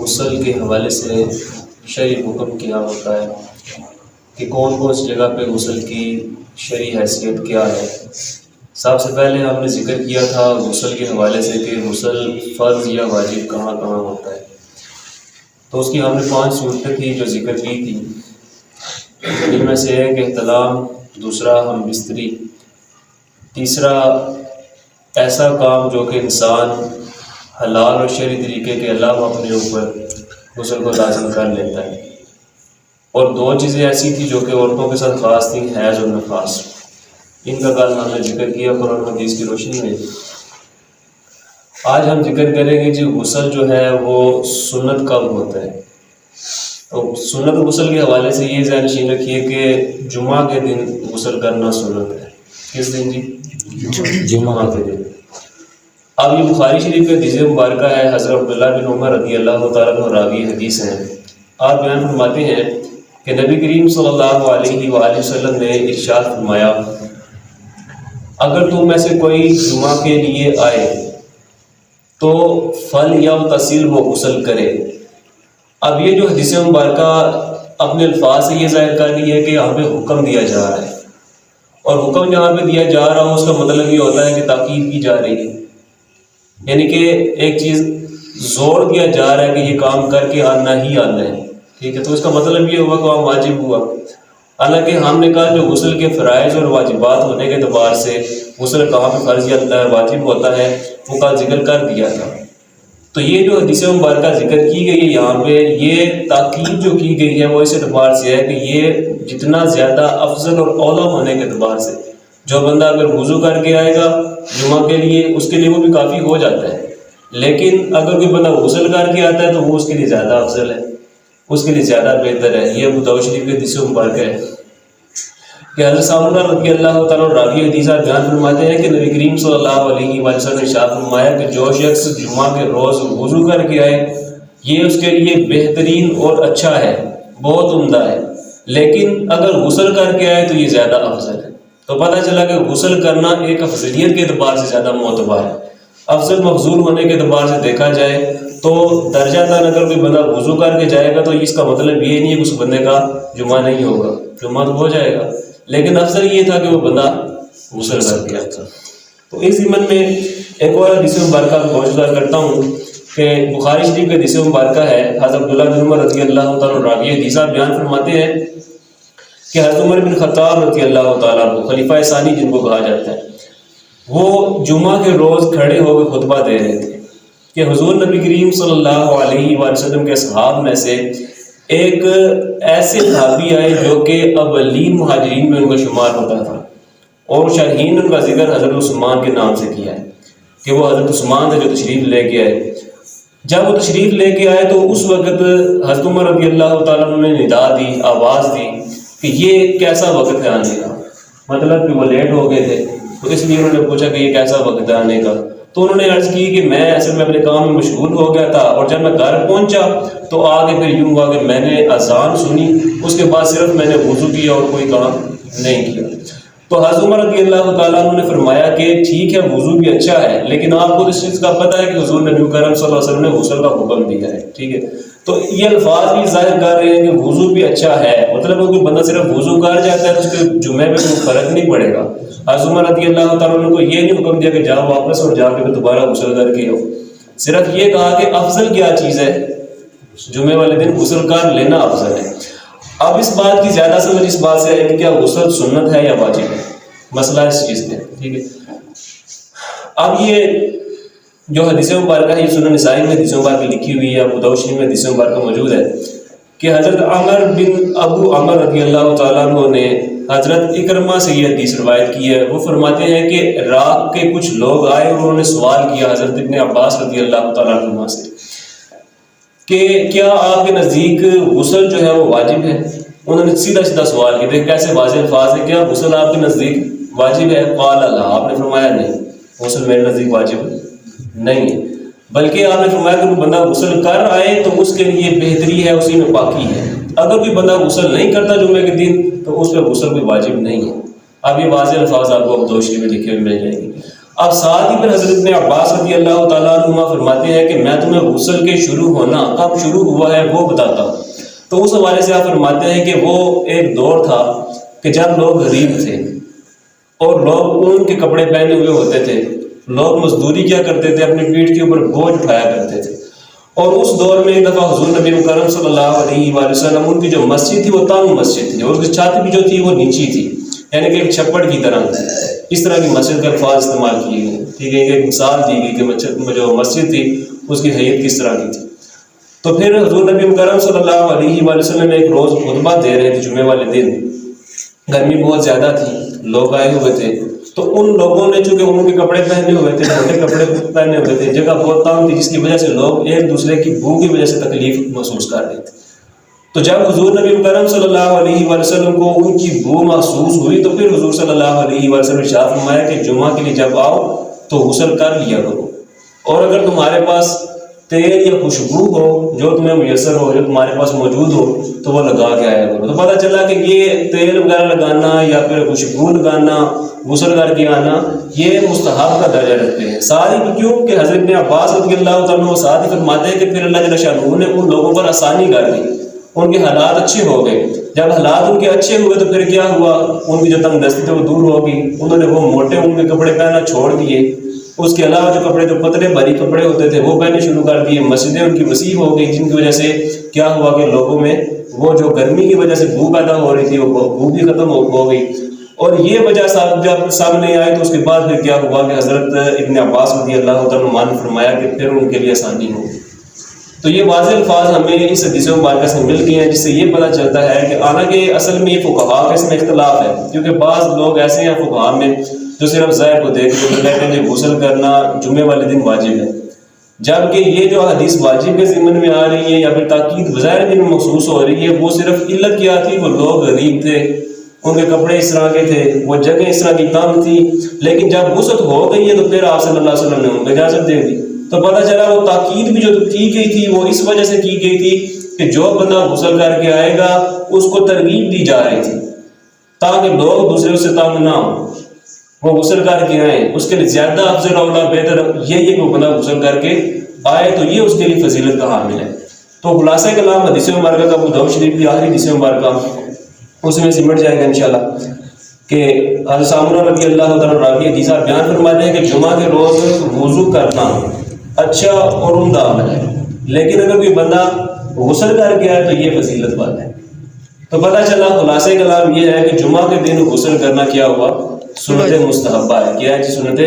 غسل کے حوالے سے شرعی حکم کیا ہوتا ہے کہ کون کون سی جگہ پہ غسل کی شرعی حیثیت کیا ہے۔ سب سے پہلے ہم نے ذکر کیا تھا غسل کے حوالے سے کہ غسل فرض یا واجب کہاں کہاں ہوتا ہے، تو اس کی ہم نے 5 صورتیں تھی جو ذکر کی تھی۔ ان میں سے ایک احتلام، دوسرا ہم بستری، تیسرا ایسا کام جو کہ انسان حلال اور شرعی طریقے کے علاوہ اپنے اوپر غسل کو لازم کر لیتا ہے، اور 2 چیزیں ایسی تھیں جو کہ عورتوں کے ساتھ خاص تھیں، حیض اور نفاس۔ ان کا کل ہم نے ذکر کیا قرآن حدیث کی روشنی میں۔ آج ہم ذکر کریں گے غسل جو ہے وہ سنت کب ہوتا ہے۔ تو سنت غسل کے حوالے سے یہ ذہن نشین رکھیے کہ جمعہ کے دن غسل کرنا سنت ہے۔ کس دن جی؟ جمعہ کے دن۔ اب یہ بخاری شریف کے حدیث مبارکہ ہے، حضرت عبداللہ بن عمر رضی اللہ تعالیٰ عنہ راوی حدیث ہیں۔ آپ بیان فرماتے ہیں کہ نبی کریم صلی اللہ علیہ وآلہ وسلم نے ارشاد فرمایا، اگر تم میں سے کوئی جمعہ کے لیے آئے تو فلیغتسل، وہ غسل کرے۔ اب یہ جو حدیث مبارکہ اپنے الفاظ سے یہ ظاہر کر رہی ہے کہ یہاں پہ حکم دیا جا رہا ہے، اور حکم جہاں پہ دیا جا رہا ہو اس کا مطلب یہ ہوتا ہے کہ تاکید کی جا رہی ہے، یعنی کہ ایک چیز زور دیا جا رہا ہے کہ یہ کام کر کے آنا ہی آنا ہے، ٹھیک ہے۔ تو اس کا مطلب یہ ہوا کہ وہاں واجب ہوا۔ حالانکہ ہم نے کہا جو غسل کے فرائض اور واجبات ہونے کے اعتبار سے غسل کہاں پہ فرض یا واجب ہوتا ہے وہ کل ذکر کر دیا تھا۔ تو یہ جو حدیث مبارکہ ذکر کی گئی ہے یہاں پہ، یہ تاکید جو کی گئی ہے وہ اس اعتبار سے ہے کہ یہ جتنا زیادہ افضل اور اولیٰ ہونے کے اعتبار سے، جو بندہ اگر وضو کر کے آئے گا جمعہ کے لیے اس کے لیے وہ بھی کافی ہو جاتا ہے، لیکن اگر کوئی بندہ غسل کر کے آتا ہے تو وہ اس کے لیے زیادہ افضل ہے، اس کے لیے زیادہ بہتر ہے۔ یہ ابو داؤد شریف کے حدیث مبارکہ ہے کہ حضرت سامورہ رضی اللہ تعالیٰ راوی حدیث بیان فرماتے ہیں کہ نبی کریم صلی اللہ علیہ وآلہ وسلم نے ارشاد فرمایا کہ جو شخص جمعہ کے روز وضو کر کے آئے یہ اس کے لیے بہترین اور اچھا ہے، بہت عمدہ ہے، لیکن اگر غسل کر کے آئے تو یہ زیادہ افضل ہے۔ تو پتہ چلا کہ غسل کرنا ایک افضلیت کے اعتبار سے زیادہ معتبر ہے۔ افضل مفضول ہونے کے اعتبار سے دیکھا جائے تو درجہ تن اگر کوئی بندہ وضو کر کے جائے گا تو اس کا مطلب یہ نہیں ہے کہ اس بندے کا جمعہ نہیں ہوگا، جمعہ تو ہو جائے گا، لیکن افضل یہ تھا کہ وہ بندہ غسل کر کے آتا۔ تو اس ضمن میں ایک اور حدیث مبارکہ کو گوشتار کرتا ہوں کہ بخاری شریف کے حدیث مبارکہ ہے، حضرت عبداللہ بن عمر رضی اللہ تعالیٰ راوی حدیث بیان فرماتے ہیں کہ حضرت عمر بن خطاب رضی اللہ تعالیٰ عنہ خلیفہ ثانی جن کو کہا جاتا ہے، وہ جمعہ کے روز کھڑے ہو کے خطبہ دے رہے تھے کہ حضور نبی کریم صلی اللہ علیہ وآلہ وسلم کے اصحاب میں سے ایک ایسے صحابی آئے جو کہ اولین مہاجرین میں ان کا شمار ہوتا تھا، اور شارحین ان کا ذکر حضرت عثمان کے نام سے کیا ہے کہ وہ حضرت عثمان تھے جو تشریف لے کے آئے۔ جب وہ تشریف لے کے آئے تو اس وقت حضرت عمر رضی اللہ تعالیٰ عنہ نے ندا دی، آواز دی کہ یہ کیسا وقت ہے آنے کا، مطلب کہ وہ لیٹ ہو گئے تھے، تو اس لیے انہوں نے پوچھا کہ یہ کیسا وقت ہے آنے کا۔ تو انہوں نے عرض کی کہ میں اصل میں اپنے کام میں مشغول ہو گیا تھا، اور جب میں گھر پہنچا تو آگے پھر یوں ہوا کہ میں نے اذان سنی، اس کے بعد صرف میں نے وضو کیا اور کوئی کام نہیں کیا۔ تو حضرت عمر رضی اللہ تعالیٰ عنہ نے فرمایا کہ ٹھیک ہے وضو بھی اچھا ہے، لیکن آپ کو اس چیز کا پتہ ہے کہ حضور نبی کرم صلی اللہ علیہ وسلم نے غسل کا حکم دیا ہے، ٹھیک ہے۔ تو یہ الفاظ بھی ظاہر کر رہے ہیں کہ وضو بھی اچھا ہے، مطلب کوئی بندہ صرف وضو کر جاتا ہے تو اس کے جمعے میں کوئی فرق نہیں پڑے گا۔ حضرت عمر رضی اللہ تعالیٰ عنہ کو یہ نہیں حکم دیا کہ جاؤ واپس اور جا کے دوبارہ غسل کر کے آؤ، صرف یہ کہا کہ افضل کیا چیز ہے، جمعے والے دن غسل کر لینا افضل ہے۔ اب اس بات کی زیادہ سمجھ اس بات سے ہے کہ کیا غسل سنت ہے یا واجب ہے، مسئلہ اس چیز میں، ٹھیک ہے۔ اب یہ جو حدیث مبارکہ ہے یہ سنن نسائی میں حدیث مبارکہ لکھی ہوئی ہے، ابو داؤد شریف میں حدیث مبارکہ موجود ہے کہ حضرت عمر بن ابو عمر رضی اللہ تعالیٰ عنہ نے حضرت اکرمہ سے یہ حدیث روایت کی ہے۔ وہ فرماتے ہیں کہ رات کے کچھ لوگ آئے اور انہوں نے سوال کیا حضرت ابن عباس رضی اللہ تعالیٰ عنہ سے کہ کیا آپ کے نزدیک غسل جو ہے وہ واجب ہے؟ انہوں نے سیدھا سیدھا سوال کیا، کیسے واضح الفاظ ہے، کیا غسل آپ کے نزدیک واجب ہے؟ قال لا، آپ نے فرمایا نہیں، غسل میرے نزدیک واجب نہیں ہے، بلکہ آپ نے فرمایا کہ کوئی بندہ غسل کر آئے تو اس کے لیے بہتری ہے، اسی میں پاکی ہے۔ اگر کوئی بندہ غسل نہیں کرتا جمعے کے دن تو اس پہ غسل کوئی واجب نہیں ہے۔ اب یہ واضح الفاظ آپ کو ابو داؤد شریف میں لکھے ہوئے مل جائیں گے۔ اب ساتھ ہی پھر حضرت ابن عباس رضی اللہ تعالیٰ عنہ فرماتے ہیں کہ میں تمہیں غسل کے شروع ہونا کب شروع ہوا ہے وہ بتاتا ہوں. تو اس حوالے سے آپ فرماتے ہیں کہ وہ ایک دور تھا کہ جب لوگ غریب تھے اور لوگ اون کے کپڑے پہنے ہوئے ہوتے تھے، لوگ مزدوری کیا کرتے تھے، اپنی پیٹھ کے اوپر بوجھ اٹھایا کرتے تھے. اور اس دور میں ایک دفعہ حضور نبی مکرم صلی اللہ علیہ وآلہ وسلم ان کی جو مسجد تھی وہ تنگ مسجد تھی اور اس کی چھت بھی جو تھی وہ نیچی تھی، یعنی کہ ایک چھپڑ کی طرح. اس طرح کی مسجد کا الفاظ استعمال کیے گئے. ٹھیک ہے، ایک مثال دی گئی کہ جو مسجد تھی اس کی حیت کس طرح کی تھی. تو پھر حضور نبی مکرم صلی اللہ علیہ وآلہ وسلم ایک روز خطبہ دے رہے تھے جمعے والے دن. گرمی بہت زیادہ تھی، لوگ آئے ہوئے تھے، تو ان لوگوں نے چونکہ ان کے کپڑے پہنے ہوئے تھے، چھوٹے کپڑے پہنے ہوئے تھے، جگہ بہت تنگ تھی، جس کی وجہ سے لوگ ایک دوسرے کی بو کی وجہ سے تکلیف محسوس کر رہے تھے. تو جب حضور نبی مکرم صلی اللہ علیہ وآلہ وسلم کو ان کی بو محسوس ہوئی تو پھر حضور صلی اللہ علیہ وآلہ وسلم نے ارشاد فرمایا کہ جمعہ کے لیے جب آؤ تو غسل کر لیا کرو، اور اگر تمہارے پاس تیل یا خوشبو ہو جو تمہیں میسر ہو، جو تمہارے پاس موجود ہو، تو وہ لگا کے آیا کرو. تو پتہ چلا کہ یہ تیل وغیرہ لگانا یا پھر خوشبو لگانا، غسل کر کے آنا، یہ مستحب کا درجہ رکھتے ہیں. ساری کیوں کہ حضرت ابن عباس رضی اللہ تعالیٰ عنہ ساتھ ہی فرماتے ہیں کہ پھر اللہ جل شانہ نے ان لوگوں پر آسانی کر دی، ان کے حالات اچھے ہو گئے. جب حالات ان کے اچھے ہوئے تو پھر کیا ہوا، ان کی جو تنگ دستی تھی وہ دور ہو گئی، انہوں نے وہ موٹے ان کے کپڑے پہننا چھوڑ دیے. اس کے علاوہ جو کپڑے جو پتلے بھاری کپڑے ہوتے تھے وہ پہننے شروع کر دیے. مسجدیں ان کی وسیع ہو گئی، جن کی وجہ سے کیا ہوا کہ لوگوں میں وہ جو گرمی کی وجہ سے بو پیدا ہو رہی تھی وہ بو بھی ختم ہو گئی. اور یہ وجہ جب سامنے آئی تو اس کے بعد پھر کیا ہوا کہ حضرت ابن عباس رضی اللہ تعالیٰ عنہ نے فرمایا کہ پھر ان کے لیے آسانی ہو. تو یہ واضح الفاظ ہمیں اس حدیث مبارکہ سے مل گئے ہیں، جس سے یہ پتہ چلتا ہے کہ حالانکہ اصل میں یہ فقہا کا اس میں اختلاف ہے، کیونکہ بعض لوگ ایسے ہیں فقہا میں جو صرف ظاہر کو دیکھ کے کہتے ہیں کہ غسل کرنا جمعے والے دن واجب ہے، جبکہ یہ جو حدیث واجب کے ضمن میں آ رہی ہے یا پھر تاکید بظاہر دن محسوس ہو رہی ہے، وہ صرف علت کیا تھی، وہ لوگ غریب تھے، ان کے کپڑے اس طرح کے تھے، وہ جگہ اس طرح کی تنگ تھی. لیکن جب غسل ہو گئی ہے تو پھر آپ صلی اللہ علیہ وسلم نے ان کو اجازت دے دی. تو پتہ چلا وہ تاکید بھی جو کی گئی تھی وہ اس وجہ سے کی گئی تھی کہ جو بندہ غسل کر کے آئے گا اس کو ترغیب دی جا رہی تھی تاکہ لوگ دوسرے سے تنگ نہ ہوں، وہ غسل کر کے آئیں. اس کے لیے زیادہ افضل اولا بہتر یہی ہے کہ وہ بندہ غسل کر کے آئے، تو یہ اس کے لیے فضیلت کا حامل ہے. تو خلاصہ کلام حدیث مبارکہ کا ابو داؤد شریف کی آخری حدیث مبارکہ اس میں سمٹ جائے گا انشاءاللہ کہ حضرت سامورہ رضی اللہ تعالیٰ راوی حدیث بیان فرماتے ہیں کہ جمعہ کے روز وضو کرنا اچھا اور عمدہ عمل ہے، لیکن اگر کوئی بندہ غسل کر کے آئے تو یہ فضیلت بات ہے. تو پتہ چلا خلاصہ کلام یہ ہے کہ جمعہ کے دن غسل کرنا کیا ہوا، سنت مستحبہ ہے. کیا ہے جی؟ سنت،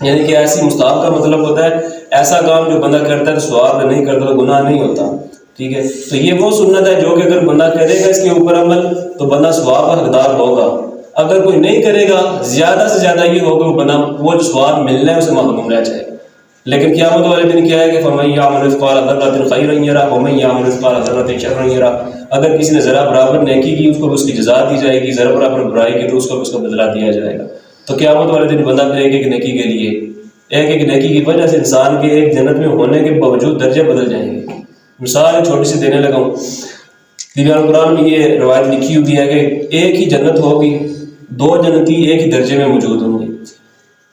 یعنی کہ ایسی مستحب کا مطلب ہوتا ہے ایسا کام جو بندہ کرتا ہے تو ثواب نہیں کرتا تو گناہ نہیں ہوتا. ٹھیک ہے، تو یہ وہ سنت ہے جو کہ اگر بندہ کرے گا اس کے اوپر عمل تو بندہ ثواب کا حقدار ہوگا. اگر کوئی نہیں کرے گا زیادہ سے زیادہ یہ ہوگا کہ بندہ وہ جو ثواب ملنا ہے اسے محروم رہ جائے گا. لیکن قیامت والے دن کیا ہے کہ فَمَن يَعْمَلْ مِثْقَالَ ذَرَّةٍ خَيْرًا يَرَهُ وَمَن يَعْمَلْ مِثْقَالَ ذَرَّةٍ شَرًّا يَرَهُ. اگر کسی نے ذرا برابر نیکی کی اس کو اس کی جزا دی جائے گی، ذرا برابر برائی کی تو اس کو اس کا بدلہ دیا جائے گا. تو قیامت والے دن بندہ پھر ایک ایک نیکی کے لیے، ایک ایک نیکی کی وجہ سے انسان کے ایک جنت میں ہونے کے باوجود درجے بدل جائیں گے. مثال چھوٹی سی دینے لگا ہوں، دیوان قرآن میں یہ روایت لکھی ہوئی ہے کہ ایک ہی جنت ہوگی، دو جنتی ایک ہی درجے میں موجود ہوں گے،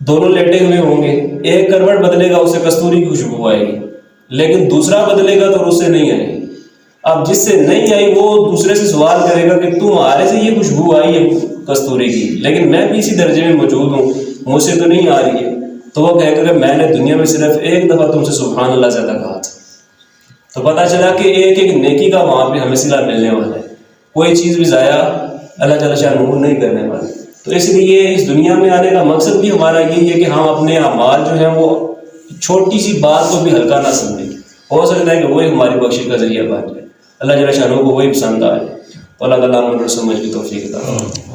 دونوں لیٹے ہوئے ہوں گے. ایک کروٹ بدلے گا اس سے کستوری کی خوشبو آئے گی، لیکن دوسرا بدلے گا تو اس سے نہیں آئے گی. اب جس سے نہیں آئی وہ دوسرے سے سوال کرے گا کہ تمہارے سے یہ خوشبو آئی ہے کستوری کی، لیکن میں بھی اسی درجے میں موجود ہوں، مجھ سے تو نہیں آ رہی ہے. تو وہ کہے گا کہ میں نے دنیا میں صرف ایک دفعہ تم سے سبحان اللہ زیادہ کہا تھا. تو پتہ چلا کہ ایک ایک نیکی کا وہاں پہ ہمیں صلہ ملنے والا ہے، کوئی چیز بھی ضائع اللہ تعالیٰ شاہ نہیں کرنے والا. تو اس لیے اس دنیا میں آنے کا مقصد بھی ہمارا یہی ہے کہ ہم اپنے اعمال جو ہیں وہ چھوٹی سی بات کو بھی ہلکا نہ سمجھیں. ہو سکتا ہے کہ وہی ہماری بخشش کا ذریعہ بن جائے، اللہ تعالیٰ شاہ کو وہی پسند آئے. تو اللہ تعالیٰ ہم کو سمجھ کی توفیق عطا فرمائے.